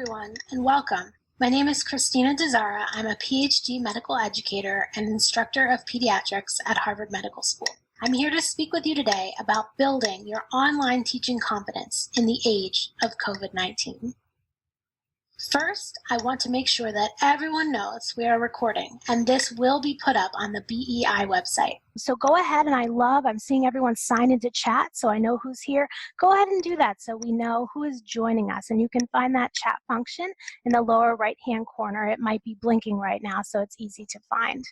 everyone, and welcome. My name is Christina DeZara. I'm a PhD medical educator and instructor of pediatrics at Harvard Medical School. I'm here to speak with you today about building your online teaching confidence in the age of COVID-19. First, I want to make sure that everyone knows we are recording, and this will be put up on the BEI website. So go ahead, and I'm seeing everyone sign into chat, so I know who's here. Go ahead and do that so we know who is joining us, and you can find that chat function in the lower right-hand corner. It might be blinking right now, so it's easy to find.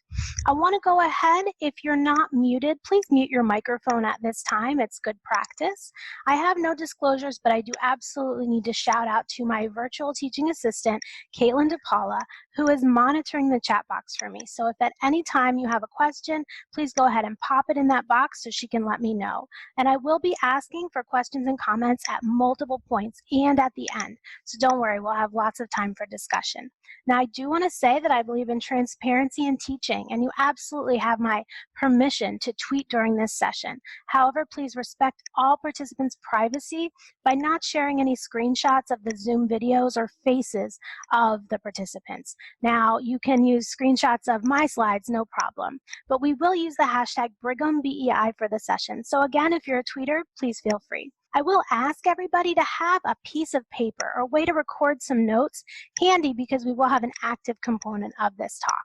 I want to go ahead, if you're not muted, please mute your microphone at this time. It's good practice. I have no disclosures, but I do absolutely need to shout out to my virtual teaching assistant, Caitlin DePaula, who is monitoring the chat box for me. So if at any time you have a question, please go ahead and pop it in that box so she can let me know. And I will be asking for questions and comments at multiple points and at the end. So don't worry, we'll have lots of time for discussion. Now, I do want to say that I believe in transparency in teaching, and you absolutely have my permission to tweet during this session. However, please respect all participants' privacy by not sharing any screenshots of the Zoom videos or faces of the participants. Now, you can use screenshots of my slides, no problem, but we will use the hashtag BrighamBEI for the session. So again, if you're a tweeter, please feel free. I will ask everybody to have a piece of paper or a way to record some notes handy because we will have an active component of this talk.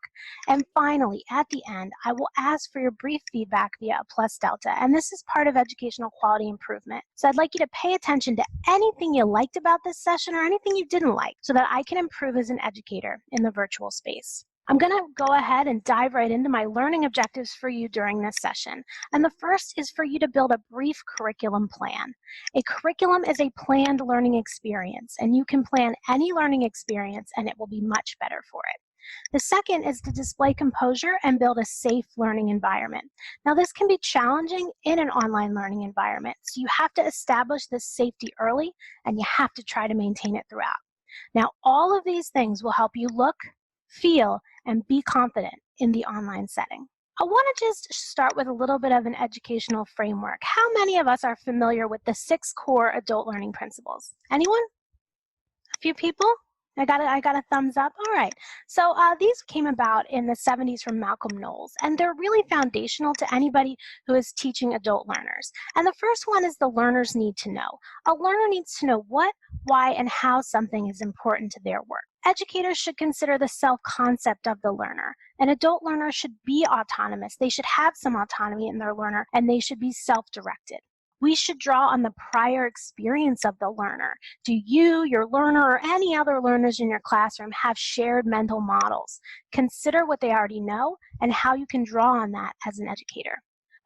And finally, at the end, I will ask for your brief feedback via a plus delta, and this is part of educational quality improvement. So I'd like you to pay attention to anything you liked about this session or anything you didn't like so that I can improve as an educator in the virtual space. I'm going to go ahead and dive right into my learning objectives for you during this session. And the first is for you to build a brief curriculum plan. A curriculum is a planned learning experience, and you can plan any learning experience and it will be much better for it. The second is to display composure and build a safe learning environment. Now, this can be challenging in an online learning environment, so you have to establish this safety early and you have to try to maintain it throughout. Now, all of these things will help you look, feel, and be confident in the online setting. I want to just start with a little bit of an educational framework. How many of us are familiar with the 6 core adult learning principles? Anyone? A few people? I got a thumbs up. All right. So these came about in the 70s from Malcolm Knowles, and they're really foundational to anybody who is teaching adult learners. And the first one is the learners need to know. A learner needs to know what, why, and how something is important to their work. Educators should consider the self-concept of the learner. An adult learner should be autonomous. They should have some autonomy in their learner, and they should be self-directed. We should draw on the prior experience of the learner. Do you, your learner, or any other learners in your classroom have shared mental models? Consider what they already know and how you can draw on that as an educator.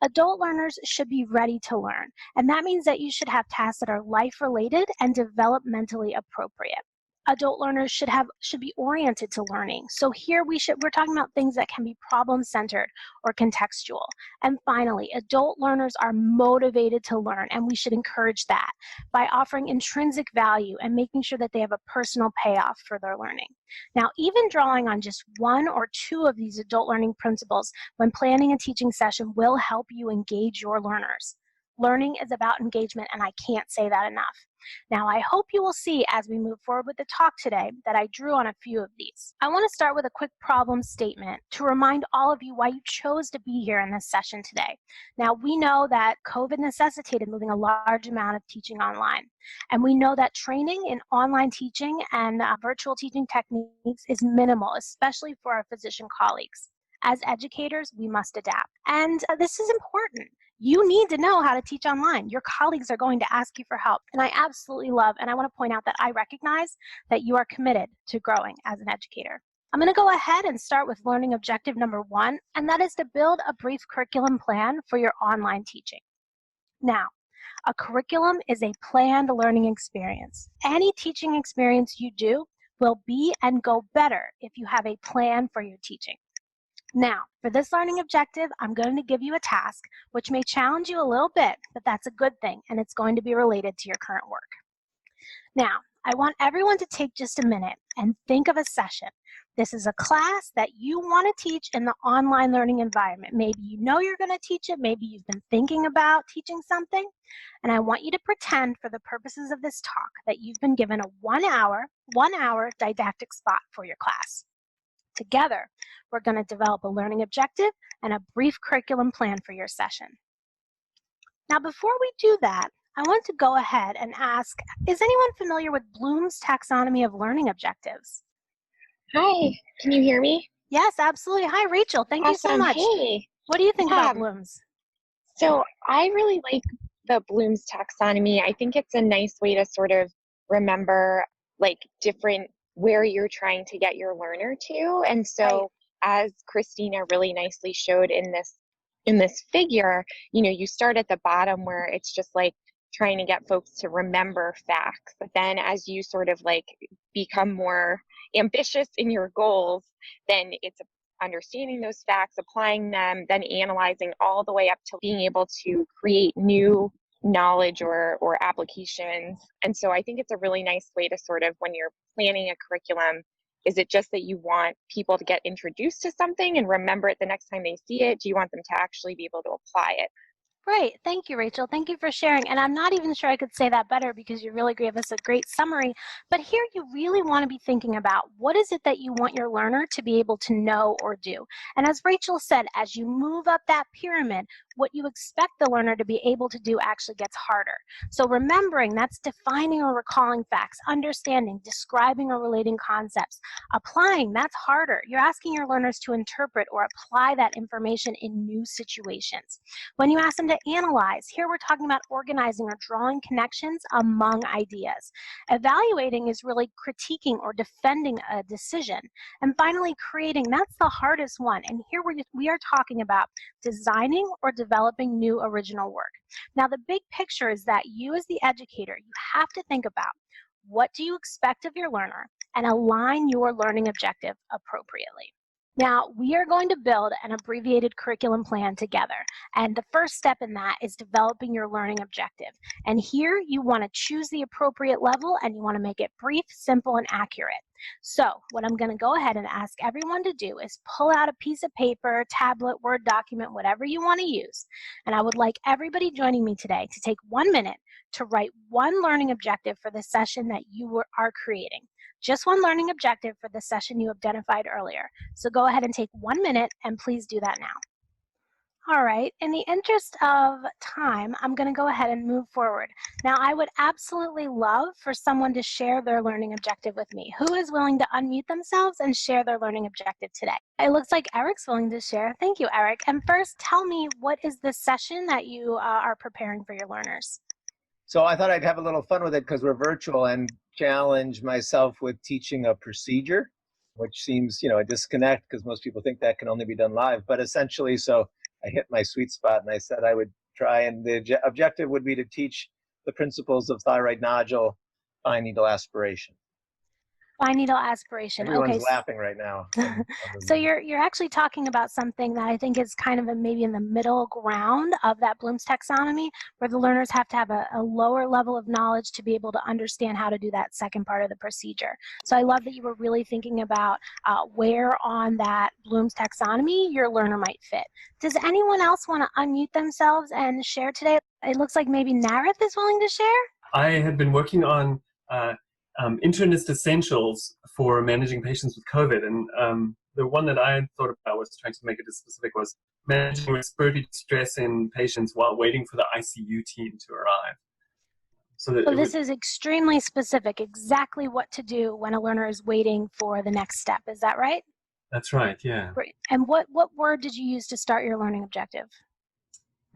Adult learners should be ready to learn, and that means that you should have tasks that are life-related and developmentally appropriate. Adult learners should be oriented to learning. So here we're talking about things that can be problem-centered or contextual. And finally, adult learners are motivated to learn, and we should encourage that by offering intrinsic value and making sure that they have a personal payoff for their learning. Now, even drawing on just 1 or 2 of these adult learning principles when planning a teaching session will help you engage your learners. Learning is about engagement, and I can't say that enough. Now, I hope you will see as we move forward with the talk today that I drew on a few of these. I want to start with a quick problem statement to remind all of you why you chose to be here in this session today. Now, we know that COVID necessitated moving a large amount of teaching online, and we know that training in online teaching and virtual teaching techniques is minimal, especially for our physician colleagues. As educators, we must adapt, and this is important. You need to know how to teach online. Your colleagues are going to ask you for help. And I absolutely love, and I want to point out that I recognize that you are committed to growing as an educator. I'm going to go ahead and start with learning objective number 1, and that is to build a brief curriculum plan for your online teaching. Now, a curriculum is a planned learning experience. Any teaching experience you do will be and go better if you have a plan for your teaching. Now, for this learning objective, I'm going to give you a task which may challenge you a little bit, but that's a good thing, and it's going to be related to your current work. Now, I want everyone to take just a minute and think of a session This is a class that you want to teach in the online learning environment. Maybe you know you're going to teach it. Maybe you've been thinking about teaching something. And I want you to pretend for the purposes of this talk that you've been given a 1 hour didactic spot for your class. Together, we're going to develop a learning objective and a brief curriculum plan for your session. Now, before we do that, I want to go ahead and ask, is anyone familiar with Bloom's taxonomy of learning objectives? Hi, can you hear me? Yes, absolutely. Hi, Rachel. Thank you so much. Hey. What do you think about Bloom's? So I really like the Bloom's taxonomy. I think it's a nice way to sort of remember like different where you're trying to get your learner to. And so as Christina really nicely showed in this figure, you know, you start at the bottom where it's just like trying to get folks to remember facts. But then as you sort of like become more ambitious in your goals, then it's understanding those facts, applying them, then analyzing all the way up to being able to create new knowledge or applications. And so I think it's a really nice way to sort of, when you're planning a curriculum, is it just that you want people to get introduced to something and remember it the next time they see it? Do you want them to actually be able to apply it? Great. Thank you, Rachel. Thank you for sharing. And I'm not even sure I could say that better because you really gave us a great summary. But here you really want to be thinking about what is it that you want your learner to be able to know or do. And as Rachel said, as you move up that pyramid, what you expect the learner to be able to do actually gets harder. So remembering, that's defining or recalling facts, understanding, describing or relating concepts. Applying, that's harder. You're asking your learners to interpret or apply that information in new situations. When you ask them to analyze, here we're talking about organizing or drawing connections among ideas. Evaluating is really critiquing or defending a decision. And finally, creating, that's the hardest one. And here we are talking about designing or developing new original work. Now, the big picture is that you as the educator, you have to think about what do you expect of your learner and align your learning objective appropriately. Now, we are going to build an abbreviated curriculum plan together. And the first step in that is developing your learning objective. And here you want to choose the appropriate level and you want to make it brief, simple, and accurate. So what I'm going to go ahead and ask everyone to do is pull out a piece of paper, tablet, Word document, whatever you want to use. And I would like everybody joining me today to take 1 minute to write one learning objective for the session that you are creating. Just one learning objective for the session you identified earlier. So go ahead and take 1 minute and please do that now. All right, in the interest of time, I'm going to go ahead and move forward. Now, I would absolutely love for someone to share their learning objective with me. Who is willing to unmute themselves and share their learning objective today? It looks like Eric's willing to share. Thank you, Eric. And first, tell me, what is the session that you are preparing for your learners? So I thought I'd have a little fun with it because we're virtual and challenge myself with teaching a procedure, which seems, you know, a disconnect because most people think that can only be done live. But essentially, so I hit my sweet spot and I said I would try, and the objective would be to teach the principles of thyroid nodule fine needle aspiration. Fine needle aspiration. Everyone's laughing right now. So you're actually talking about something that I think is kind of maybe in the middle ground of that Bloom's taxonomy, where the learners have to have a lower level of knowledge to be able to understand how to do that second part of the procedure. So I love that you were really thinking about where on that Bloom's taxonomy your learner might fit. Does anyone else want to unmute themselves and share today? It looks like maybe Nareth is willing to share. I had been working on internist essentials for managing patients with COVID, and the one that I had thought about was trying to make it as specific was managing respiratory distress in patients while waiting for the ICU team to arrive. So this is extremely specific, exactly what to do when a learner is waiting for the next step. Is that right? That's right, yeah. Great. And what word did you use to start your learning objective?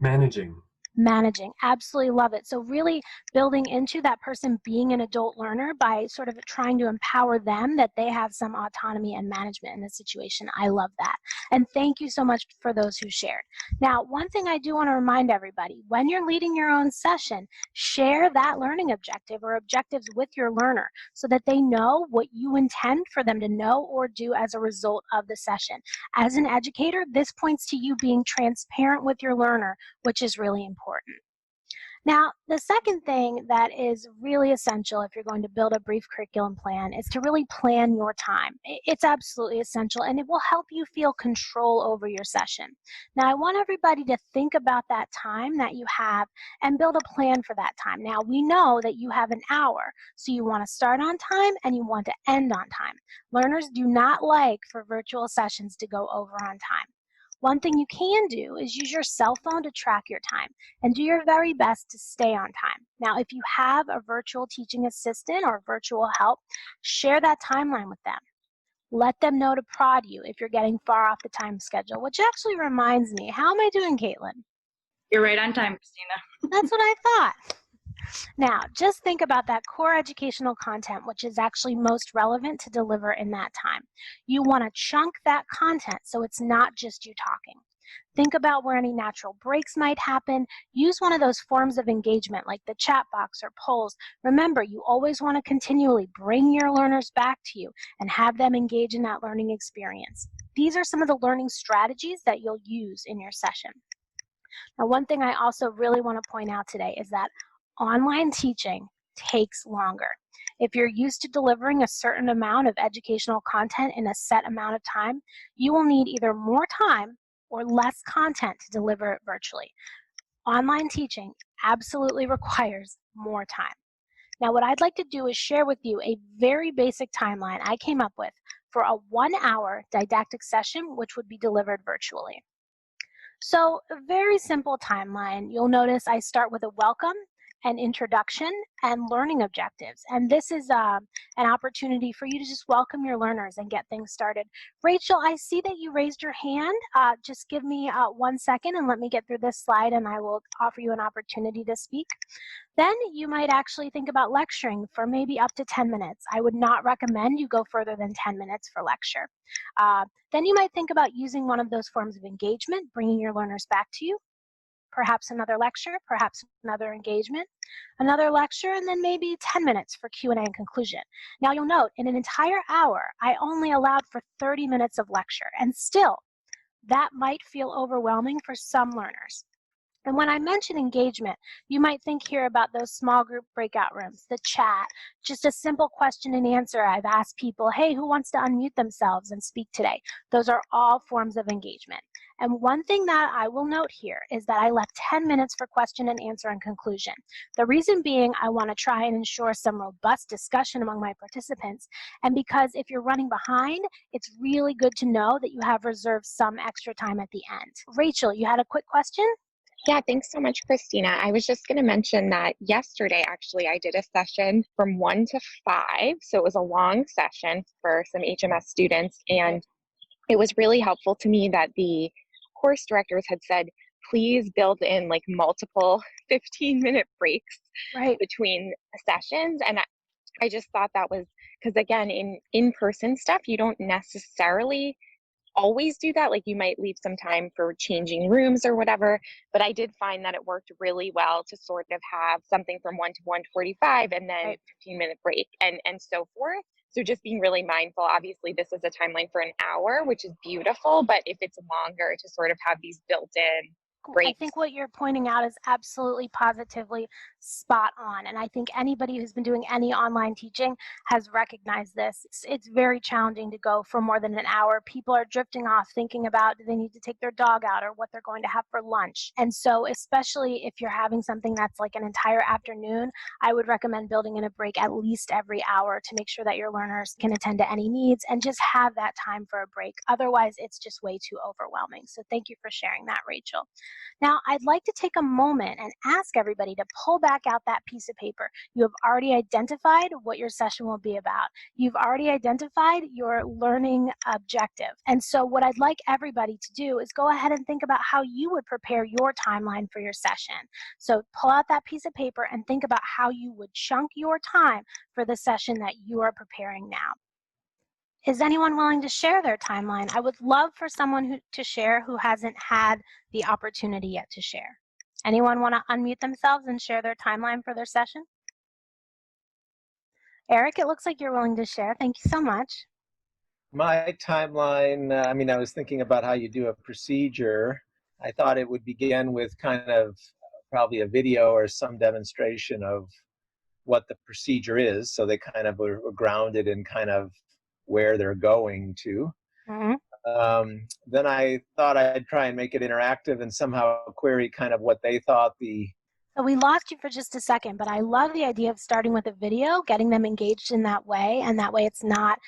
Managing. Managing. Absolutely love it. So really building into that person being an adult learner by sort of trying to empower them that they have some autonomy and management in the situation. I love that. And thank you so much for those who shared. Now, one thing I do want to remind everybody, when you're leading your own session, share that learning objective or objectives with your learner so that they know what you intend for them to know or do as a result of the session. As an educator, this points to you being transparent with your learner, which is really important. Now, the second thing that is really essential if you're going to build a brief curriculum plan is to really plan your time. It's absolutely essential, and it will help you feel control over your session. Now, I want everybody to think about that time that you have and build a plan for that time. Now, we know that you have an hour, so you want to start on time and you want to end on time. Learners do not like for virtual sessions to go over on time. One thing you can do is use your cell phone to track your time and do your very best to stay on time. Now, if you have a virtual teaching assistant or virtual help, share that timeline with them. Let them know to prod you if you're getting far off the time schedule, which actually reminds me, how am I doing, Caitlin? You're right on time, Christina. That's what I thought. Now, just think about that core educational content, which is actually most relevant to deliver in that time. You want to chunk that content so it's not just you talking. Think about where any natural breaks might happen. Use one of those forms of engagement like the chat box or polls. Remember, you always want to continually bring your learners back to you and have them engage in that learning experience. These are some of the learning strategies that you'll use in your session. Now, one thing I also really want to point out today is that online teaching takes longer. If you're used to delivering a certain amount of educational content in a set amount of time, you will need either more time or less content to deliver it virtually. Online teaching absolutely requires more time. Now, what I'd like to do is share with you a very basic timeline I came up with for a 1-hour didactic session, which would be delivered virtually. So, a very simple timeline. You'll notice I start with a welcome, an introduction, and learning objectives. And this is an opportunity for you to just welcome your learners and get things started. Rachel, I see that you raised your hand. Just give me 1 second and let me get through this slide and I will offer you an opportunity to speak. Then you might actually think about lecturing for maybe up to 10 minutes. I would not recommend you go further than 10 minutes for lecture. Then you might think about using one of those forms of engagement, bringing your learners back to you. Perhaps another lecture, perhaps another engagement, another lecture, and then maybe 10 minutes for Q&A and conclusion. Now you'll note, in an entire hour, I only allowed for 30 minutes of lecture, and still, that might feel overwhelming for some learners. And when I mention engagement, you might think here about those small group breakout rooms, the chat, just a simple question and answer. I've asked people, hey, who wants to unmute themselves and speak today? Those are all forms of engagement. And one thing that I will note here is that I left 10 minutes for question and answer and conclusion. The reason being I want to try and ensure some robust discussion among my participants. And because if you're running behind, it's really good to know that you have reserved some extra time at the end. Rachel, you had a quick question? Yeah, thanks so much, Christina. I was just going to mention that yesterday, actually, I did a session from 1 to 5. So it was a long session for some HMS students. And it was really helpful to me that the course directors had said, please build in like multiple 15-minute breaks between sessions. And I just thought that was, because again, in-person stuff, you don't necessarily always do that. Like you might leave some time for changing rooms or whatever, but I did find that it worked really well to sort of have something from 1 to 1:45 and then 15-minute break and so forth. So just being really mindful. Obviously this is a timeline for an hour, which is beautiful, but if it's longer, to sort of have these built-in breaks. I think what you're pointing out is absolutely positively spot on. And I think anybody who's been doing any online teaching has recognized this. It's very challenging to go for more than an hour. People are drifting off thinking about, do they need to take their dog out or what they're going to have for lunch? And so especially if you're having something that's like an entire afternoon, I would recommend building in a break at least every hour to make sure that your learners can attend to any needs and just have that time for a break. Otherwise, it's just way too overwhelming. So thank you for sharing that, Rachel. Now, I'd like to take a moment and ask everybody to pull back out that piece of paper. You have already identified what your session will be about. You've already identified your learning objective. And so what I'd like everybody to do is go ahead and think about how you would prepare your timeline for your session. So pull out that piece of paper and think about how you would chunk your time for the session that you are preparing now. Is anyone willing to share their timeline? I would love for someone to share who hasn't had the opportunity yet to share. Anyone want to unmute themselves and share their timeline for their session? Eric, it looks like you're willing to share. Thank you so much. My timeline, I was thinking about how you do a procedure. I thought it would begin with kind of probably a video or some demonstration of what the procedure is, so they kind of were grounded in kind of where they're going to. Then I thought I'd try and make it interactive and somehow query kind of what they thought the. So we lost you for just a second, but I love the idea of starting with a video, getting them engaged in that way, and that way it's not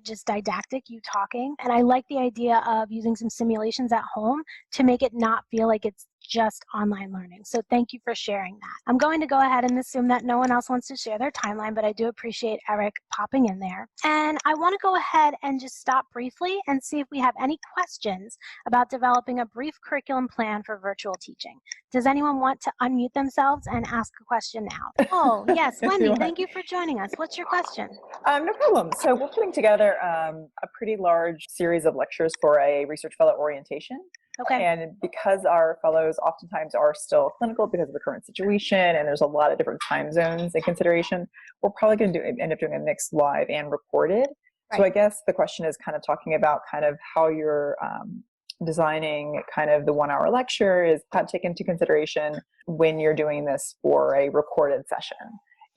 just didactic, you talking. And I like the idea of using some simulations at home to make it not feel like it's just online learning. So thank you for sharing that. I'm going to go ahead and assume that no one else wants to share their timeline, but I do appreciate Eric popping in there. And I want to go ahead and just stop briefly and see if we have any questions about developing a brief curriculum plan for virtual teaching. Does anyone want to unmute themselves and ask a question now? Oh, yes, Wendy, thank you for joining us. What's your question? No problem. So we're putting together a pretty large series of lectures for a research fellow orientation. Okay. And because our fellows oftentimes are still clinical because of the current situation, and there's a lot of different time zones in consideration, we're probably going to end up doing a mix live and recorded. Right. So I guess the question is kind of talking about kind of how you're designing kind of the 1 hour lecture is how to take into consideration when you're doing this for a recorded session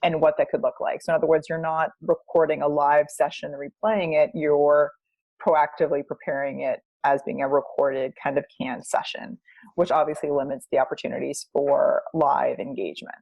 and what that could look like. So in other words, you're not recording a live session and replaying it, you're proactively preparing it as being a recorded kind of canned session, which obviously limits the opportunities for live engagement.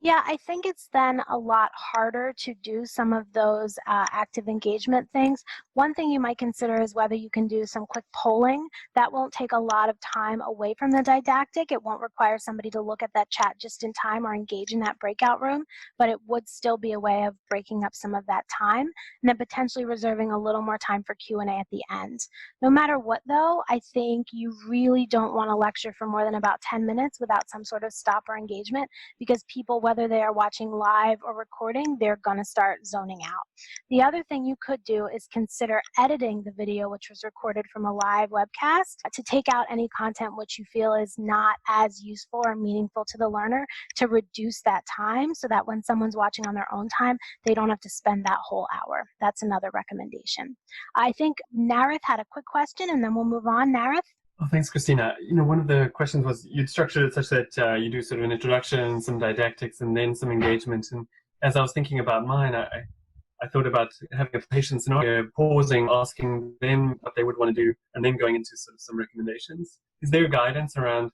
Yeah, I think it's then a lot harder to do some of those active engagement things. One thing you might consider is whether you can do some quick polling. That won't take a lot of time away from the didactic. It won't require somebody to look at that chat just in time or engage in that breakout room, but it would still be a way of breaking up some of that time and then potentially reserving a little more time for Q&A at the end. No matter what, though, I think you really don't want to lecture for more than about 10 minutes without some sort of stop or engagement, because people, whether they are watching live or recording, they're going to start zoning out. The other thing you could do is consider editing the video, which was recorded from a live webcast, to take out any content which you feel is not as useful or meaningful to the learner, to reduce that time so that when someone's watching on their own time, they don't have to spend that whole hour. That's another recommendation. I think Nareth had a quick question, and then we'll move on. Nareth? Oh, thanks, Christina. One of the questions was you'd structured it such that you do sort of an introduction, some didactics, and then some engagement. And as I was thinking about mine, I thought about having a patient scenario, pausing, asking them what they would want to do, and then going into sort of some recommendations. Is there guidance around,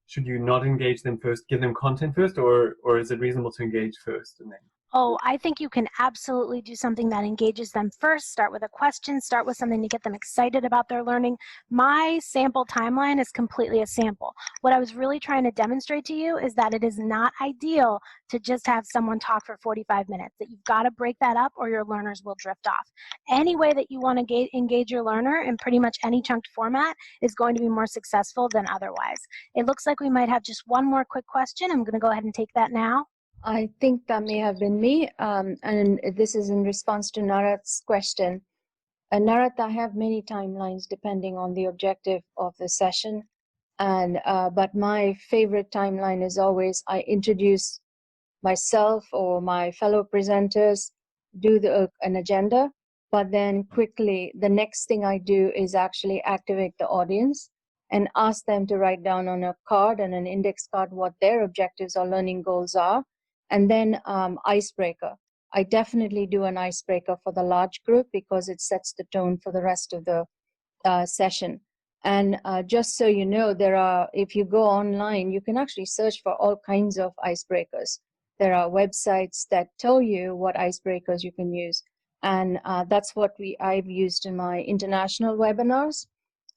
should you not engage them first, give them content first, or is it reasonable to engage first and then? Oh, I think you can absolutely do something that engages them first. Start with a question, start with something to get them excited about their learning. My sample timeline is completely a sample. What I was really trying to demonstrate to you is that it is not ideal to just have someone talk for 45 minutes, that you've got to break that up or your learners will drift off. Any way that you want to engage your learner in pretty much any chunked format is going to be more successful than otherwise. It looks like we might have just one more quick question. I'm going to go ahead and take that now. I think that may have been me, and this is in response to Narath's question. Narath, I have many timelines depending on the objective of the session, and but my favorite timeline is always I introduce myself or my fellow presenters, do an agenda, but then quickly the next thing I do is actually activate the audience and ask them to write down on a card and an index card what their objectives or learning goals are. And then icebreaker. I definitely do an icebreaker for the large group because it sets the tone for the rest of the session. And just so you know, if you go online, you can actually search for all kinds of icebreakers. There are websites that tell you what icebreakers you can use. And that's what I've used in my international webinars,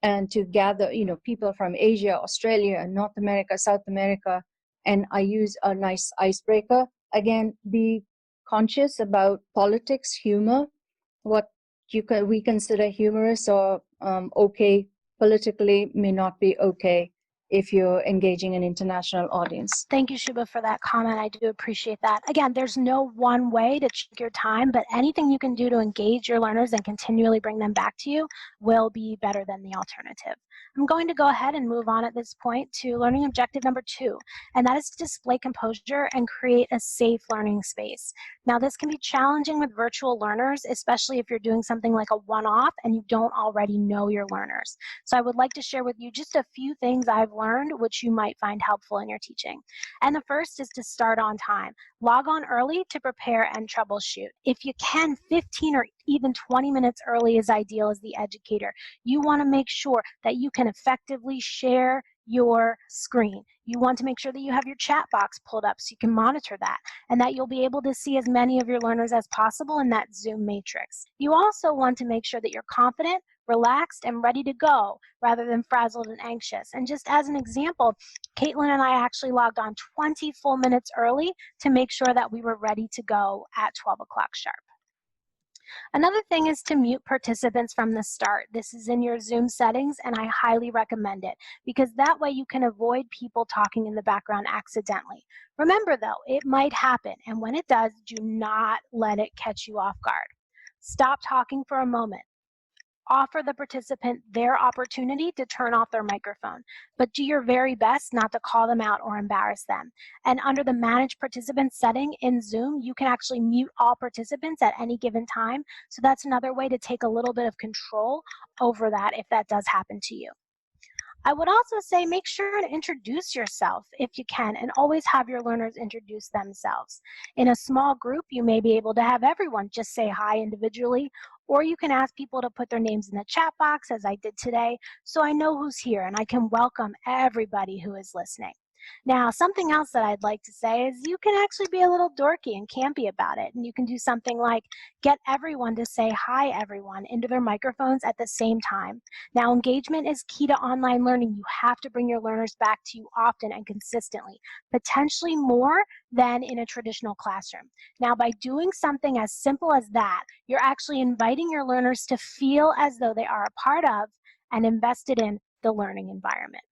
and to gather, people from Asia, Australia, North America, South America. And I use a nice icebreaker. Again, be conscious about politics, humor, what we consider humorous or okay politically may not be okay if you're engaging an international audience. Thank you, Shubha, for that comment. I do appreciate that. Again, there's no one way to check your time, but anything you can do to engage your learners and continually bring them back to you will be better than the alternative. I'm going to go ahead and move on at this point to learning objective number 2, and that is to display composure and create a safe learning space. Now, this can be challenging with virtual learners, especially if you're doing something like a one-off and you don't already know your learners. So I would like to share with you just a few things I've learned, which you might find helpful in your teaching. And the first is to start on time. Log on early to prepare and troubleshoot. If you can, 15 or even 20 minutes early is ideal as the educator. You want to make sure that you can effectively share your screen. You want to make sure that you have your chat box pulled up so you can monitor that, and that you'll be able to see as many of your learners as possible in that Zoom matrix. You also want to make sure that you're confident, relaxed, and ready to go rather than frazzled and anxious. And just as an example, Caitlin and I actually logged on 20 full minutes early to make sure that we were ready to go at 12 o'clock sharp. Another thing is to mute participants from the start. This is in your Zoom settings, and I highly recommend it because that way you can avoid people talking in the background accidentally. Remember though, it might happen, and when it does, do not let it catch you off guard. Stop talking for a moment. Offer the participant their opportunity to turn off their microphone, but do your very best not to call them out or embarrass them. And under the Manage Participants setting in Zoom, you can actually mute all participants at any given time. So that's another way to take a little bit of control over that if that does happen to you. I would also say make sure to introduce yourself if you can, and always have your learners introduce themselves. In a small group, you may be able to have everyone just say hi individually, or you can ask people to put their names in the chat box as I did today, so I know who's here and I can welcome everybody who is listening. Now, something else that I'd like to say is you can actually be a little dorky and campy about it, and you can do something like get everyone to say hi everyone into their microphones at the same time. Now, engagement is key to online learning. You have to bring your learners back to you often and consistently, potentially more than in a traditional classroom. Now, by doing something as simple as that, you're actually inviting your learners to feel as though they are a part of and invested in the learning environment.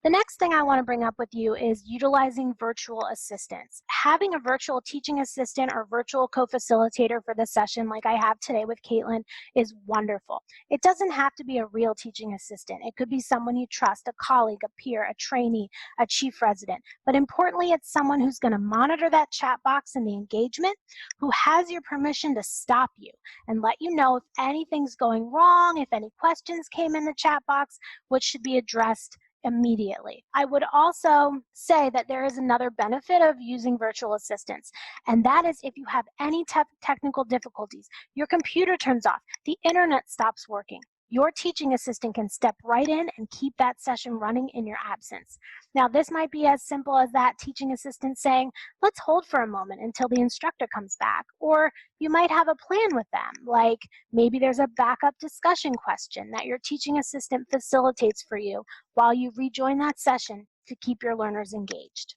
The next thing I want to bring up with you is utilizing virtual assistants. Having a virtual teaching assistant or virtual co-facilitator for the session like I have today with Caitlin is wonderful. It doesn't have to be a real teaching assistant. It could be someone you trust, a colleague, a peer, a trainee, a chief resident. But importantly, it's someone who's going to monitor that chat box and the engagement, who has your permission to stop you and let you know if anything's going wrong, if any questions came in the chat box, which should be addressed immediately. I would also say that there is another benefit of using virtual assistants, and that is if you have any technical difficulties, your computer turns off, the internet stops working, your teaching assistant can step right in and keep that session running in your absence. Now, this might be as simple as that teaching assistant saying, let's hold for a moment until the instructor comes back. Or you might have a plan with them, like maybe there's a backup discussion question that your teaching assistant facilitates for you while you rejoin that session to keep your learners engaged.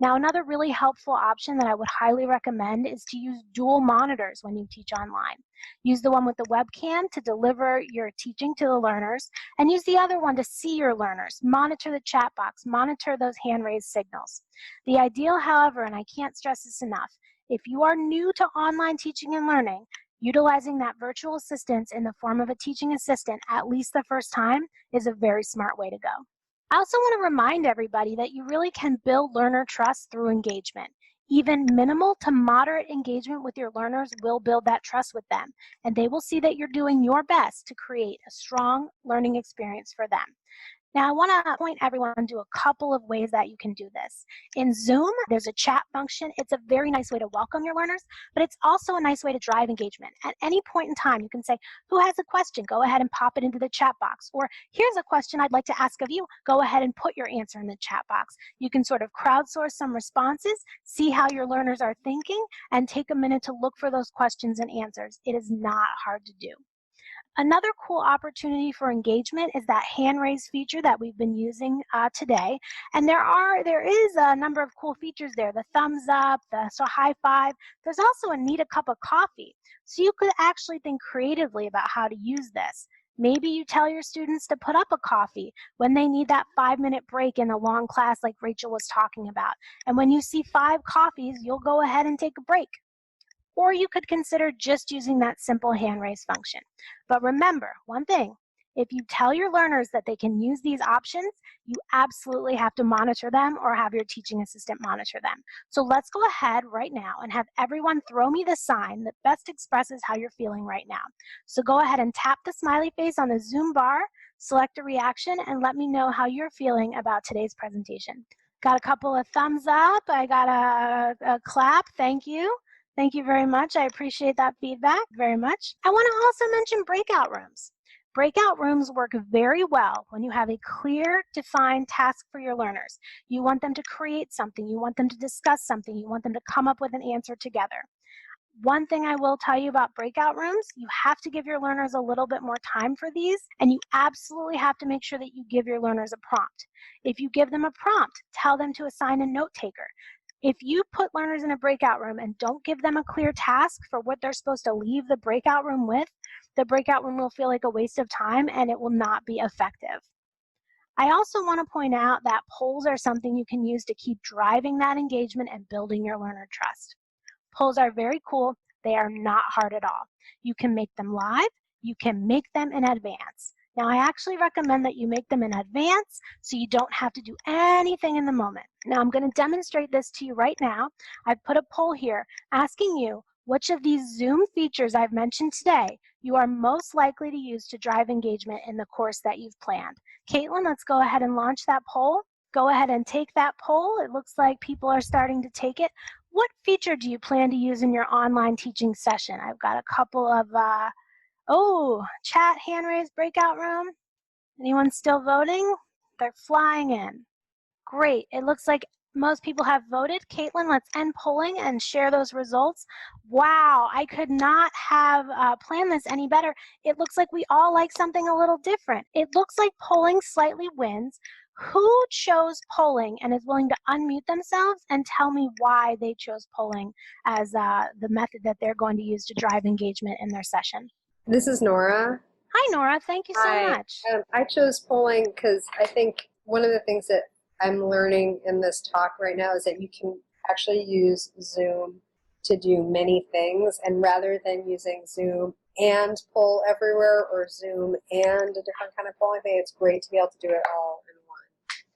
Now, another really helpful option that I would highly recommend is to use dual monitors when you teach online. Use the one with the webcam to deliver your teaching to the learners, and use the other one to see your learners, monitor the chat box, monitor those hand-raised signals. The ideal, however, and I can't stress this enough, if you are new to online teaching and learning, utilizing that virtual assistance in the form of a teaching assistant at least the first time is a very smart way to go. I also want to remind everybody that you really can build learner trust through engagement. Even minimal to moderate engagement with your learners will build that trust with them, and they will see that you're doing your best to create a strong learning experience for them. Now, I want to point everyone to a couple of ways that you can do this. In Zoom, there's a chat function. It's a very nice way to welcome your learners, but it's also a nice way to drive engagement. At any point in time, you can say, who has a question? Go ahead and pop it into the chat box. Or here's a question I'd like to ask of you. Go ahead and put your answer in the chat box. You can sort of crowdsource some responses, see how your learners are thinking, and take a minute to look for those questions and answers. It is not hard to do. Another cool opportunity for engagement is that hand raise feature that we've been using today. And there is a number of cool features there, the thumbs up, the high five. There's also a need a cup of coffee. So you could actually think creatively about how to use this. Maybe you tell your students to put up a coffee when they need that 5-minute break in a long class like Rachel was talking about. And when you see 5 coffees, you'll go ahead and take a break. Or you could consider just using that simple hand raise function. But remember one thing, if you tell your learners that they can use these options, you absolutely have to monitor them or have your teaching assistant monitor them. So let's go ahead right now and have everyone throw me the sign that best expresses how you're feeling right now. So go ahead and tap the smiley face on the Zoom bar select a reaction, and let me know how you're feeling about today's presentation. Got a couple of thumbs up. I got a clap. Thank you. Thank you very much. I appreciate that feedback very much. I want to also mention breakout rooms. Breakout rooms work very well when you have a clear, defined task for your learners. You want them to create something. You want them to discuss something. You want them to come up with an answer together. One thing I will tell you about breakout rooms, you have to give your learners a little bit more time for these, and you absolutely have to make sure that you give your learners a prompt. If you give them a prompt, tell them to assign a note taker. If you put learners in a breakout room and don't give them a clear task for what they're supposed to leave the breakout room with, the breakout room will feel like a waste of time and it will not be effective. I also want to point out that polls are something you can use to keep driving that engagement and building your learner trust. Polls are very cool. They are not hard at all. You can make them live. You can make them in advance. Now, I actually recommend that you make them in advance so you don't have to do anything in the moment. Now, I'm going to demonstrate this to you right now. I've put a poll here asking you which of these Zoom features I've mentioned today you are most likely to use to drive engagement in the course that you've planned. Caitlin, let's go ahead and launch that poll. Go ahead and take that poll. It looks like people are starting to take it. What feature do you plan to use in your online teaching session? I've got a couple of, chat, hand raised, breakout room. Anyone still voting? They're flying in. Great. It looks like most people have voted. Caitlin, let's end polling and share those results. Wow, I could not have planned this any better. It looks like we all like something a little different. It looks like polling slightly wins. Who chose polling and is willing to unmute themselves and tell me why they chose polling as the method that they're going to use to drive engagement in their session? This is Nora. Hi, Nora. Thank you so Hi. much. I chose polling because I think one of the things that I'm learning in this talk right now is that you can actually use Zoom to do many things, and rather than using Zoom and poll everywhere or Zoom and a different kind of poll, I think it's great to be able to do it all in one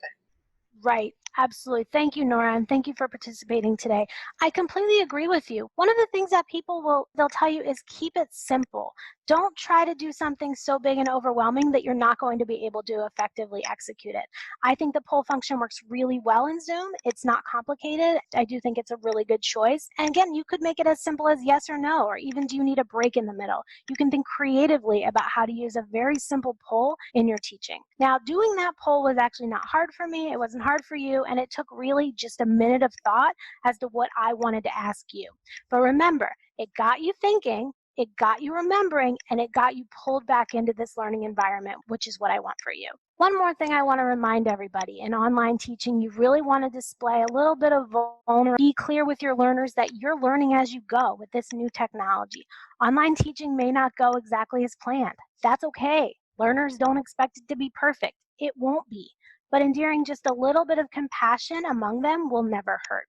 thing. Right. Absolutely. Thank you, Nora, and thank you for participating today. I completely agree with you. One of the things that they'll tell you is keep it simple. Don't try to do something so big and overwhelming that you're not going to be able to effectively execute it. I think the poll function works really well in Zoom. It's not complicated. I do think it's a really good choice. And again, you could make it as simple as yes or no, or even do you need a break in the middle? You can think creatively about how to use a very simple poll in your teaching. Now, doing that poll was actually not hard for me. It wasn't hard for you, and it took really just a minute of thought as to what I wanted to ask you. But remember, it got you thinking, it got you remembering, and it got you pulled back into this learning environment, which is what I want for you. One more thing I want to remind everybody, in online teaching, you really want to display a little bit of vulnerability. Be clear with your learners that you're learning as you go with this new technology. Online teaching may not go exactly as planned. That's okay. Learners don't expect it to be perfect. It won't be. But endearing just a little bit of compassion among them will never hurt.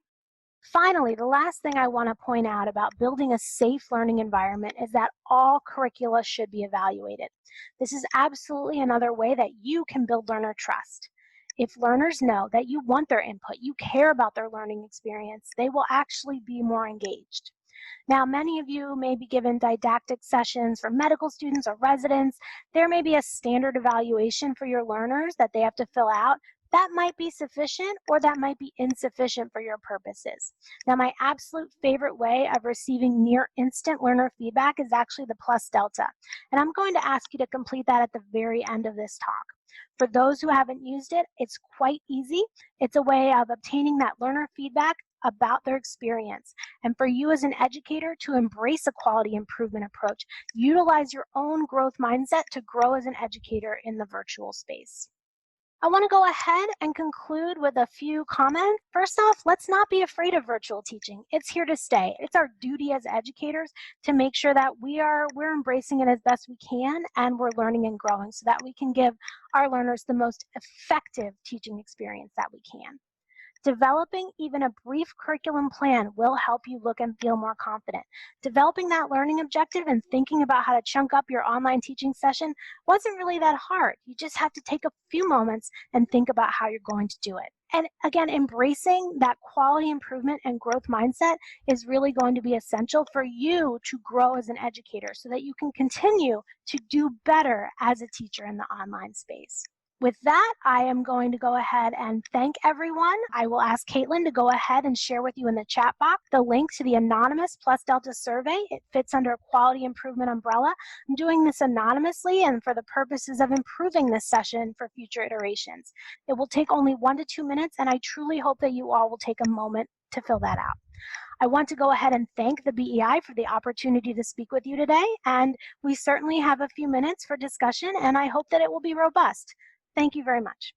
Finally, the last thing I want to point out about building a safe learning environment is that all curricula should be evaluated. This is absolutely another way that you can build learner trust. If learners know that you want their input, you care about their learning experience, they will actually be more engaged. Now, many of you may be given didactic sessions for medical students or residents. There may be a standard evaluation for your learners that they have to fill out. That might be sufficient or that might be insufficient for your purposes. Now, my absolute favorite way of receiving near instant learner feedback is actually the Plus Delta. And I'm going to ask you to complete that at the very end of this talk. For those who haven't used it, it's quite easy. It's a way of obtaining that learner feedback about their experience. And for you as an educator to embrace a quality improvement approach, utilize your own growth mindset to grow as an educator in the virtual space. I want to go ahead and conclude with a few comments. First off, let's not be afraid of virtual teaching. It's here to stay. It's our duty as educators to make sure that we're embracing it as best we can, and we're learning and growing so that we can give our learners the most effective teaching experience that we can. Developing even a brief curriculum plan will help you look and feel more confident. Developing that learning objective and thinking about how to chunk up your online teaching session wasn't really that hard. You just have to take a few moments and think about how you're going to do it. And again, embracing that quality improvement and growth mindset is really going to be essential for you to grow as an educator so that you can continue to do better as a teacher in the online space. With that, I am going to go ahead and thank everyone. I will ask Caitlin to go ahead and share with you in the chat box the link to the anonymous Plus Delta survey. It fits under a quality improvement umbrella. I'm doing this anonymously and for the purposes of improving this session for future iterations. It will take only 1 to 2 minutes, and I truly hope that you all will take a moment to fill that out. I want to go ahead and thank the BEI for the opportunity to speak with you today, and we certainly have a few minutes for discussion, and I hope that it will be robust. Thank you very much.